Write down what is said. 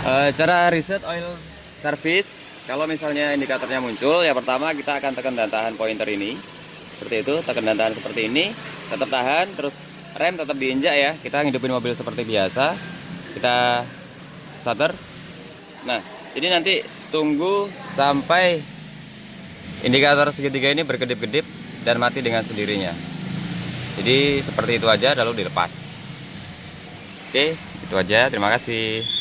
Cara reset oil service, kalau misalnya indikatornya muncul, ya pertama kita akan tekan dan tahan pointer ini. Seperti itu, tekan dan tahan seperti ini, tetap tahan, terus rem tetap diinjak ya. Kita ngidupin mobil seperti biasa. Kita starter. Nah, jadi nanti tunggu sampai indikator segitiga ini berkedip-kedip dan mati dengan sendirinya. Jadi seperti itu aja, lalu dilepas. Oke, itu aja. Terima kasih.